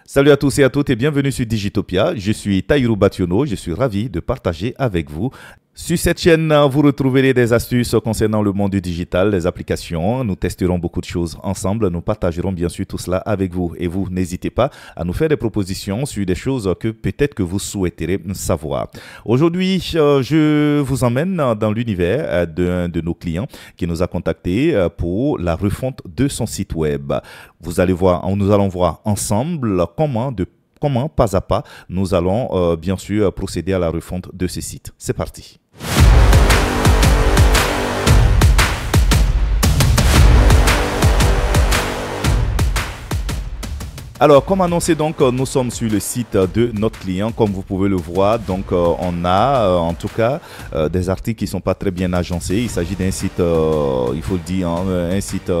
Salut à tous et à toutes et bienvenue sur Digitopia. Je suis Taïrou Bationo, je suis ravi de partager avec vous. Sur cette chaîne, vous retrouverez des astuces concernant le monde du digital, les applications. Nous testerons beaucoup de choses ensemble. Nous partagerons bien sûr tout cela avec vous. Et vous, n'hésitez pas à nous faire des propositions sur des choses que peut-être que vous souhaiterez savoir. Aujourd'hui, je vous emmène dans l'univers d'un de nos clients qui nous a contactés pour la refonte de son site web. Vous allez voir, nous allons voir ensemble comment, pas à pas, nous allons bien sûr procéder à la refonte de ce site. C'est parti. Alors, comme annoncé, donc, nous sommes sur le site de notre client. Comme vous pouvez le voir, donc, on a en tout cas des articles qui ne sont pas très bien agencés. Il s'agit d'un site, il faut le dire, un site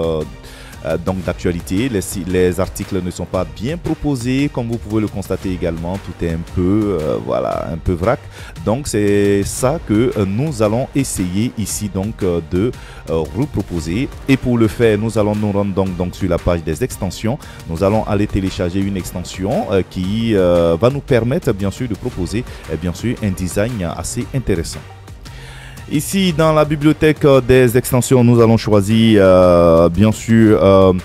donc d'actualité. Les articles ne sont pas bien proposés, comme vous pouvez le constater également. Tout est un peu, voilà, un peu vrac. Donc, c'est ça que nous allons essayer ici donc de reproposer. Et pour le faire, nous allons nous rendre donc sur la page des extensions. Nous allons aller télécharger une extension qui va nous permettre bien sûr de proposer bien sûr un design assez intéressant. Ici, dans la bibliothèque des extensions, nous allons choisir bien sûr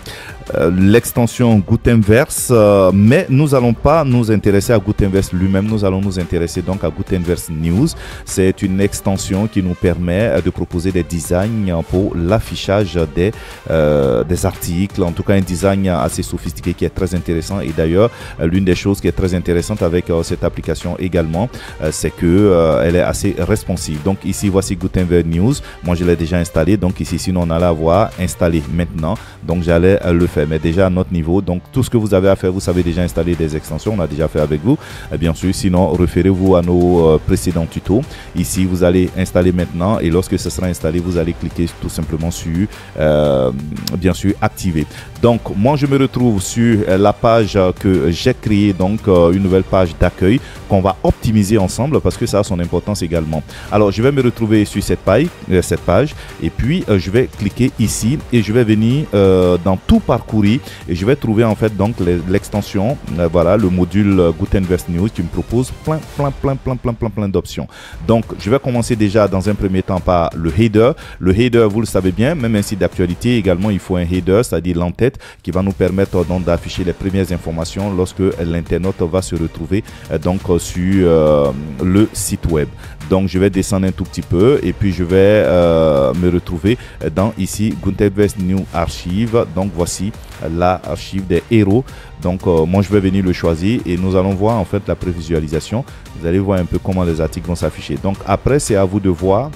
l'extension Gutenverse, mais nous n'allons pas nous intéresser à Gutenverse lui-même, nous allons nous intéresser donc à Gutenverse News. C'est une extension qui nous permet de proposer des designs pour l'affichage des articles, en tout cas un design assez sophistiqué qui est très intéressant. Et d'ailleurs, l'une des choses qui est très intéressante avec cette application également, c'est que elle est assez responsive. Donc ici, voici Gutenverse News. Moi, je l'ai déjà installé. Donc ici, sinon on allait avoir installé maintenant. Donc j'allais le faire. Mais déjà à notre niveau, donc tout ce que vous avez à faire, vous savez déjà installer des extensions, on a déjà fait avec vous, bien sûr. Sinon, référez-vous à nos précédents tutos. Ici, vous allez installer maintenant et lorsque ce sera installé, vous allez cliquer tout simplement sur bien sûr activer. Donc moi, je me retrouve sur la page que j'ai créée, donc une nouvelle page d'accueil qu'on va optimiser ensemble parce que ça a son importance également. Alors, je vais me retrouver sur cette page et puis je vais cliquer ici et je vais venir dans tout parcourir et je vais trouver en fait donc l'extension, voilà, le module Gutenverse News qui me propose plein d'options. Donc, je vais commencer déjà dans un premier temps par le header. Le header, vous le savez bien, même un site d'actualité également, il faut un header, c'est-à-dire l'entête qui va nous permettre donc d'afficher les premières informations lorsque l'internaute va se retrouver donc sur le site web. Donc, je vais descendre un tout petit peu et puis je vais me retrouver dans ici Gutenverse New Archive. Donc, voici l'archive des héros. Donc, moi, je vais venir le choisir et nous allons voir en fait la prévisualisation. Vous allez voir un peu comment les articles vont s'afficher. Donc, après, c'est à vous de voir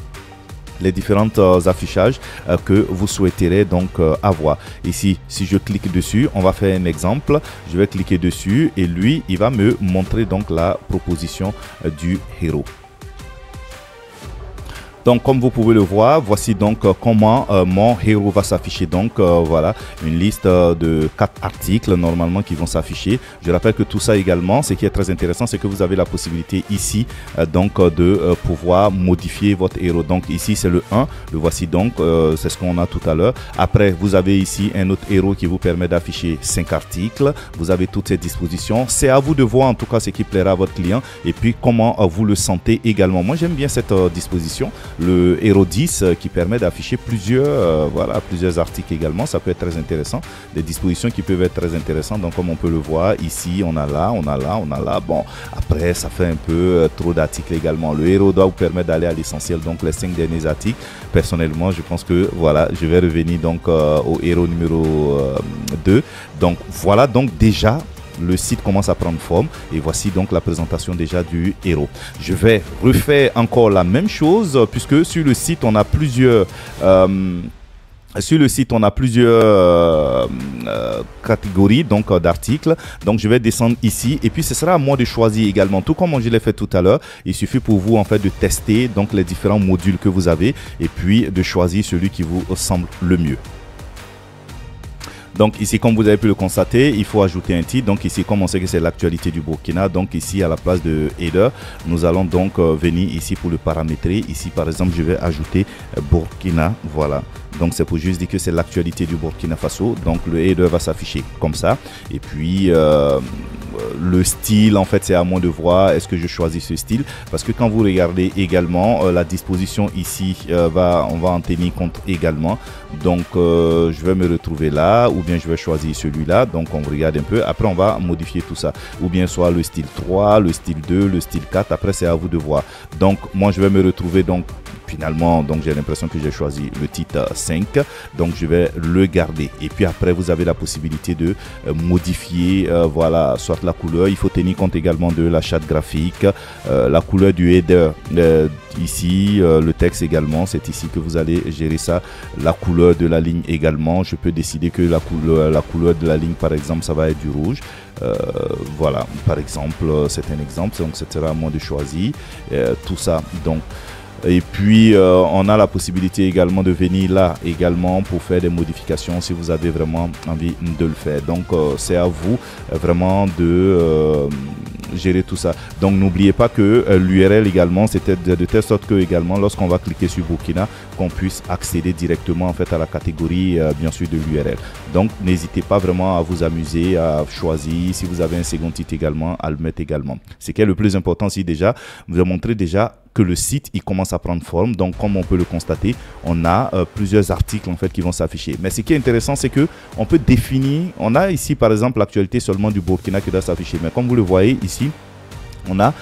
les différents affichages que vous souhaiterez donc avoir. Ici, si je clique dessus, on va faire un exemple. Je vais cliquer dessus et lui, il va me montrer donc la proposition du héros. Donc, comme vous pouvez le voir, voici donc comment mon héros va s'afficher. Donc, voilà, une liste de 4 articles normalement qui vont s'afficher. Je rappelle que tout ça également, ce qui est très intéressant, c'est que vous avez la possibilité ici donc de pouvoir modifier votre héros. Donc, ici, c'est le 1. Le voici donc, c'est ce qu'on a tout à l'heure. Après, vous avez ici un autre héros qui vous permet d'afficher 5 articles. Vous avez toutes ces dispositions. C'est à vous de voir en tout cas ce qui plaira à votre client et puis comment vous le sentez également. Moi, j'aime bien cette disposition. Le héros 10 qui permet d'afficher voilà, plusieurs articles également. Ça peut être très intéressant. Des dispositions qui peuvent être très intéressantes. Donc, comme on peut le voir, ici, on a là, on a là, on a là. Bon, après, ça fait un peu trop d'articles également. Le héros doit vous permettre d'aller à l'essentiel. Donc, les 5 derniers articles. Personnellement, je pense que, voilà, je vais revenir donc au héros numéro 2. Donc, voilà, donc déjà, le site commence à prendre forme et voici donc la présentation déjà du héros. Je vais refaire encore la même chose puisque sur le site on a plusieurs catégories donc d'articles. Donc je vais descendre ici et puis ce sera à moi de choisir également, tout comme je l'ai fait tout à l'heure. Il suffit pour vous en fait de tester donc les différents modules que vous avez et puis de choisir celui qui vous semble le mieux. Donc ici, comme vous avez pu le constater, il faut ajouter un titre. Donc ici, comme on sait que c'est l'actualité du Burkina, donc ici à la place de header, nous allons donc venir ici pour le paramétrer. Ici par exemple, je vais ajouter Burkina, voilà. Donc c'est pour juste dire que c'est l'actualité du Burkina Faso. Donc le header va s'afficher comme ça. Et puis le style, en fait, c'est à moi de voir. Est-ce que je choisis ce style? Parce que quand vous regardez également, la disposition ici, on va en tenir compte également. Donc, je vais me retrouver là, ou bien je vais choisir celui-là. Donc, on regarde un peu. Après, on va modifier tout ça. Ou bien soit le style 3, le style 2, le style 4. Après, c'est à vous de voir. Donc, moi, je vais me retrouver donc finalement, donc j'ai l'impression que j'ai choisi le titre 5, donc je vais le garder. Et puis après, vous avez la possibilité de modifier, voilà, soit la couleur. Il faut tenir compte également de la charte graphique, la couleur du header. Ici, le texte également, c'est ici que vous allez gérer ça. La couleur de la ligne également, je peux décider que la couleur de la ligne, par exemple, ça va être du rouge. Voilà, par exemple, c'est un exemple, donc ce sera à moi de choisir tout ça. Donc, et puis on a la possibilité également de venir là également pour faire des modifications si vous avez vraiment envie de le faire. Donc c'est à vous vraiment de gérer tout ça. Donc n'oubliez pas que l'URL également, c'était de telle sorte que également lorsqu'on va cliquer sur Burkina, qu'on puisse accéder directement en fait à la catégorie bien sûr de l'URL. Donc n'hésitez pas vraiment à vous amuser, à choisir. Si vous avez un second titre également, à le mettre également. Ce qui est le plus important, si déjà vous montrez déjà que le site il commence à prendre forme. Donc comme on peut le constater, on a plusieurs articles en fait qui vont s'afficher. Mais ce qui est intéressant, c'est que on peut définir, on a ici par exemple l'actualité seulement du Burkina qui doit s'afficher. Mais comme vous le voyez ici, on a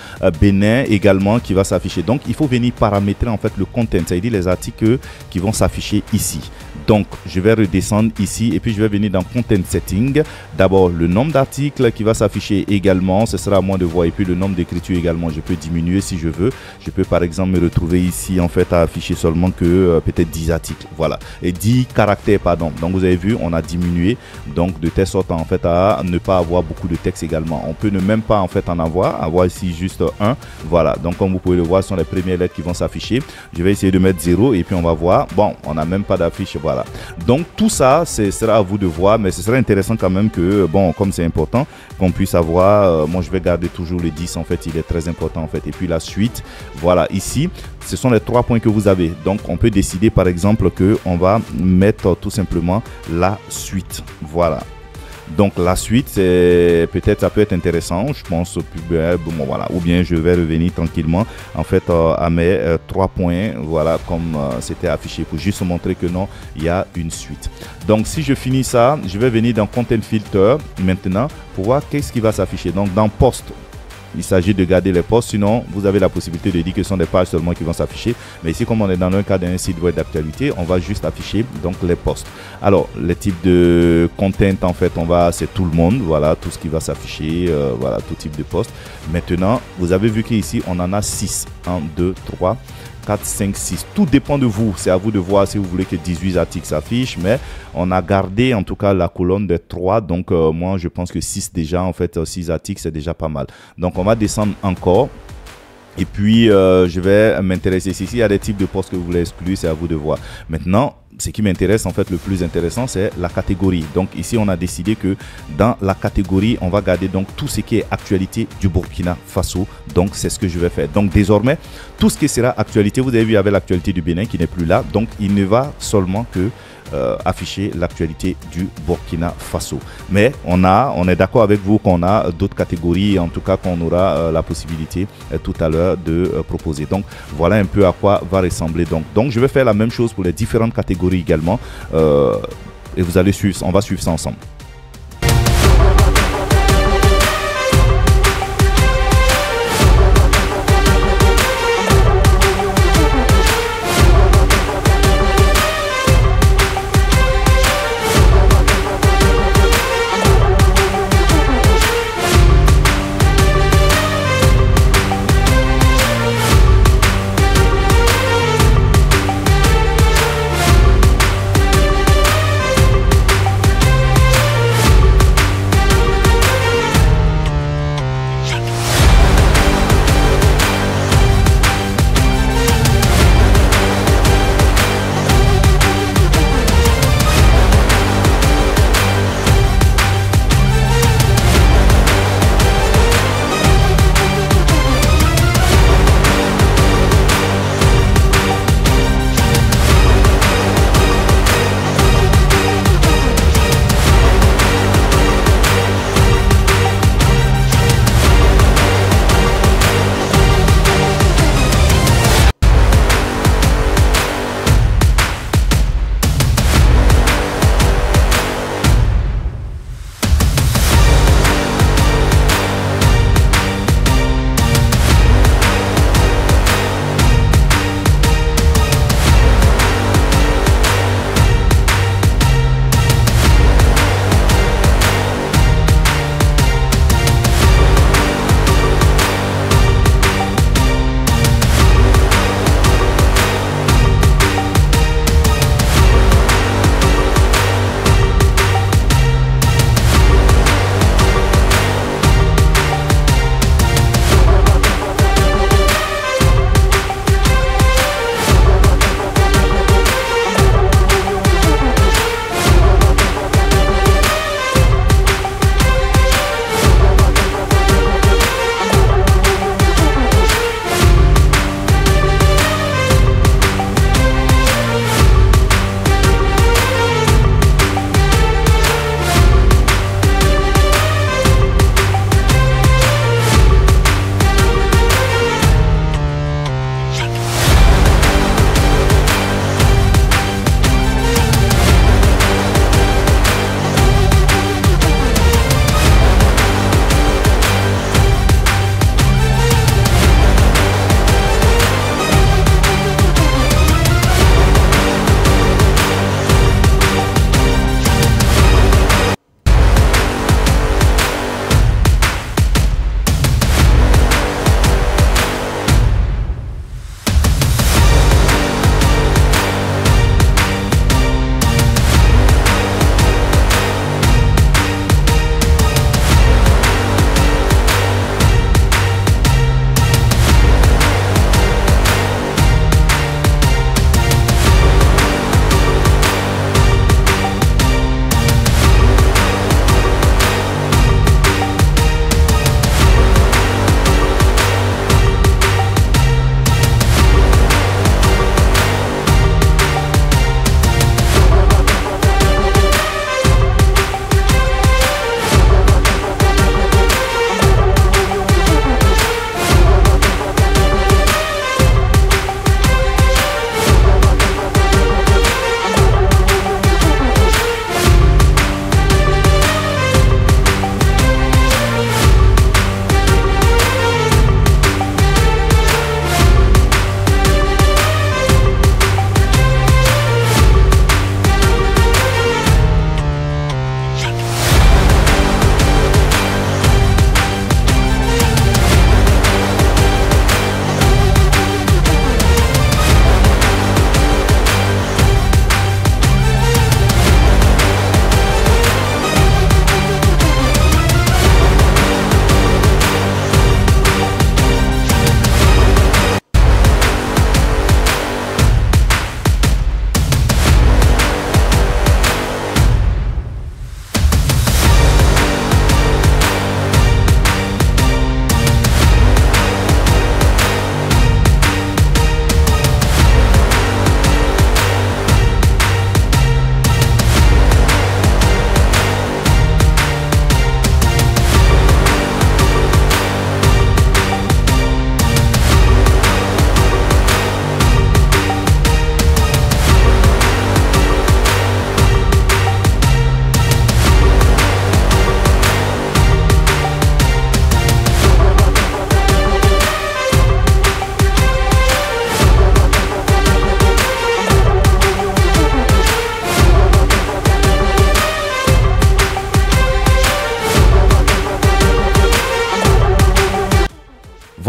Bénin également qui va s'afficher. Donc il faut venir paramétrer en fait le content, c'est-à-dire les articles qui vont s'afficher ici. Donc je vais redescendre ici et puis je vais venir dans content setting. D'abord le nombre d'articles qui va s'afficher également, ce sera à moi de voir. Et puis le nombre d'écritures également, je peux diminuer si je veux. Je peux par exemple me retrouver ici en fait à afficher seulement que peut-être 10 articles, voilà, et 10 caractères pardon. Donc vous avez vu, on a diminué, donc de telle sorte en fait à ne pas avoir beaucoup de texte également. On peut ne même pas en fait en avoir ici juste un, voilà. Donc comme vous pouvez le voir, ce sont les premières lettres qui vont s'afficher. Je vais essayer de mettre 0 et puis on va voir, bon, on n'a même pas d'affiche, voilà. Donc tout ça, ce sera à vous de voir, mais ce serait intéressant quand même que, bon, comme c'est important, qu'on puisse avoir, moi je vais garder toujours le 10 en fait, il est très important en fait. Et puis la suite, voilà, ici, ce sont les 3 points que vous avez. Donc on peut décider par exemple que on va mettre tout simplement la suite, voilà. Donc la suite, c'est peut-être ça peut être intéressant, je pense, bon, voilà. Ou bien je vais revenir tranquillement en fait à mes 3 points, voilà, comme c'était affiché, pour juste montrer que non, il y a une suite. Donc si je finis ça, je vais venir dans Content Filter maintenant pour voir qu'est-ce qui va s'afficher. Donc dans Post, il s'agit de garder les posts, sinon vous avez la possibilité de dire que ce sont des pages seulement qui vont s'afficher. Mais ici, comme on est dans un cas d'un site web d'actualité, on va juste afficher donc les posts. Alors les types de content en fait, c'est tout le monde, voilà, tout ce qui va s'afficher, voilà, tout type de posts. Maintenant, vous avez vu qu'ici on en a 6, 1, 2, 3, 4, 5, 6. Tout dépend de vous. C'est à vous de voir si vous voulez que 18 articles s'affichent. Mais on a gardé en tout cas la colonne des 3. Donc moi je pense que 6 déjà, en fait 6 articles c'est déjà pas mal. Donc on va descendre encore. Et puis je vais m'intéresser ici. Il y a des types de postes que vous voulez exclure, c'est à vous de voir. Maintenant, ce qui m'intéresse en fait le plus intéressant, c'est la catégorie. Donc ici on a décidé que dans la catégorie on va garder donc tout ce qui est actualité du Burkina Faso. Donc c'est ce que je vais faire. Donc désormais tout ce qui sera actualité, vous avez vu avec l'actualité du Bénin qui n'est plus là, donc il ne va seulement que afficher l'actualité du Burkina Faso. Mais on est d'accord avec vous qu'on a d'autres catégories, en tout cas qu'on aura la possibilité tout à l'heure de proposer. Donc voilà un peu à quoi va ressembler. Donc je vais faire la même chose pour les différentes catégories également et vous allez suivre, on va suivre ça ensemble.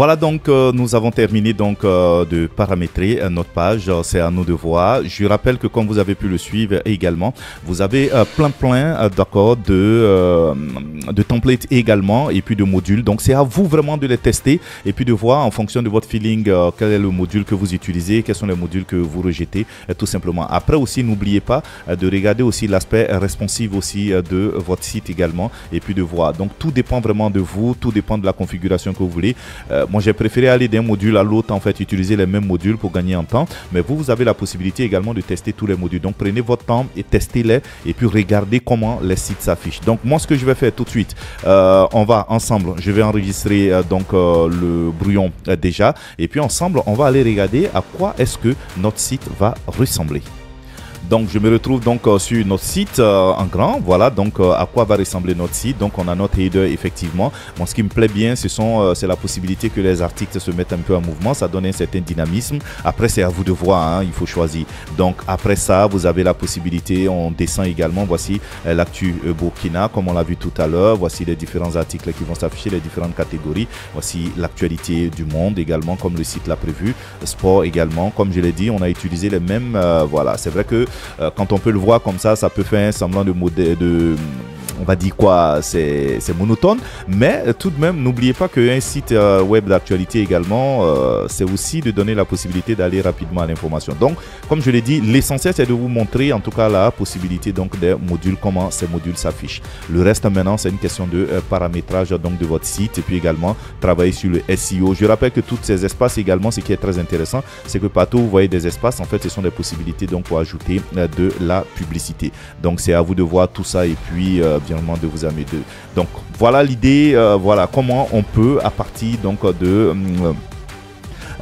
Voilà donc nous avons terminé donc de paramétrer notre page, c'est à nous de voir. Je rappelle que comme vous avez pu le suivre également, vous avez plein d'accord de templates également et puis de modules. Donc c'est à vous vraiment de les tester et puis de voir en fonction de votre feeling quel est le module que vous utilisez, quels sont les modules que vous rejetez tout simplement. Après aussi n'oubliez pas de regarder aussi l'aspect responsive aussi de votre site également et puis de voir. Donc tout dépend vraiment de vous, tout dépend de la configuration que vous voulez. Moi j'ai préféré aller d'un module à l'autre, en fait utiliser les mêmes modules pour gagner en temps, mais vous avez la possibilité également de tester tous les modules. Donc prenez votre temps et testez-les et puis regardez comment les sites s'affichent. Donc moi ce que je vais faire tout de suite, on va ensemble, je vais enregistrer donc le brouillon déjà et puis ensemble on va aller regarder à quoi est-ce que notre site va ressembler. Donc je me retrouve donc sur notre site en grand, voilà donc à quoi va ressembler notre site. Donc on a notre header effectivement. Bon, ce qui me plaît bien c'est la possibilité que les articles se mettent un peu en mouvement, ça donne un certain dynamisme. Après c'est à vous de voir, hein, il faut choisir. Donc après ça vous avez la possibilité, on descend également, voici l'actu Burkina comme on l'a vu tout à l'heure, voici les différents articles qui vont s'afficher, les différentes catégories, voici l'actualité du monde également comme le site l'a prévu, sport également, comme je l'ai dit on a utilisé les mêmes, voilà c'est vrai que quand on peut le voir comme ça peut faire un semblant de modèle on va dire quoi, c'est monotone, mais tout de même n'oubliez pas qu'un site web d'actualité également c'est aussi de donner la possibilité d'aller rapidement à l'information. Donc comme je l'ai dit, l'essentiel c'est de vous montrer en tout cas la possibilité donc des modules, comment ces modules s'affichent. Le reste maintenant c'est une question de paramétrage donc de votre site et puis également travailler sur le SEO. Je rappelle que tous ces espaces également, ce qui est très intéressant c'est que partout vous voyez des espaces, en fait ce sont des possibilités donc pour ajouter de la publicité. Donc c'est à vous de voir tout ça et puis de vous amuser. Donc voilà l'idée, voilà comment on peut à partir donc de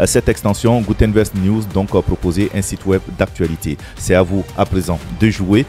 cette extension Gutenberg News donc proposer un site web d'actualité. C'est à vous à présent de jouer.